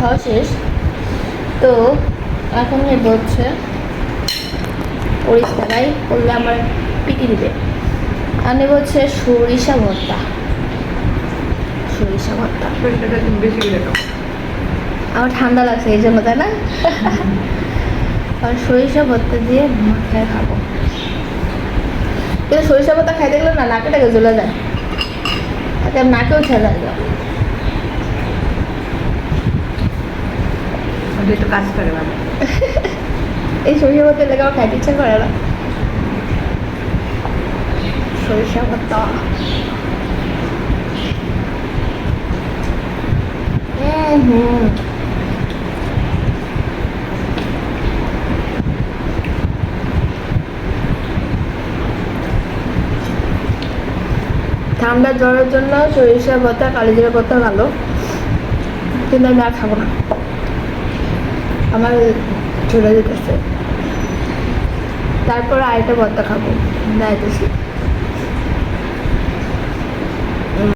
খাওয়া শেষ। তো এখন নেব হচ্ছে পরিষ্কার করলে আমার পিটি দিবে। আর নেব হচ্ছে সরিষা ভর্তা। সরিষা ভর্তা বেশি করে খাও। আমার ঠান্ডা লাগছে এই জন্য, তাই না? আর সরিষা ভর্তা দিয়ে মাথায় খাবো। কিন্তু সরিষা ভর্তা খাইতে গেলে না নাকে টাকে জ্বলে যায়, তাতে নাকেও ছেড়ে যায়। একটু কাজ করে মানে এই সরিষা ভর্তা লেগে আমার খাইতে ইচ্ছা করে না। সরিষা ভর্তা ঠান্ডা জ্বরের জন্য সরিষা ভর্তা কালিজিরা ভর্তা ভালো, কিন্তু আমি আর খাবো না, আমার চলে যেতেছে। তারপর আরেকটা ভর্তা খাবো, যাইতেছি।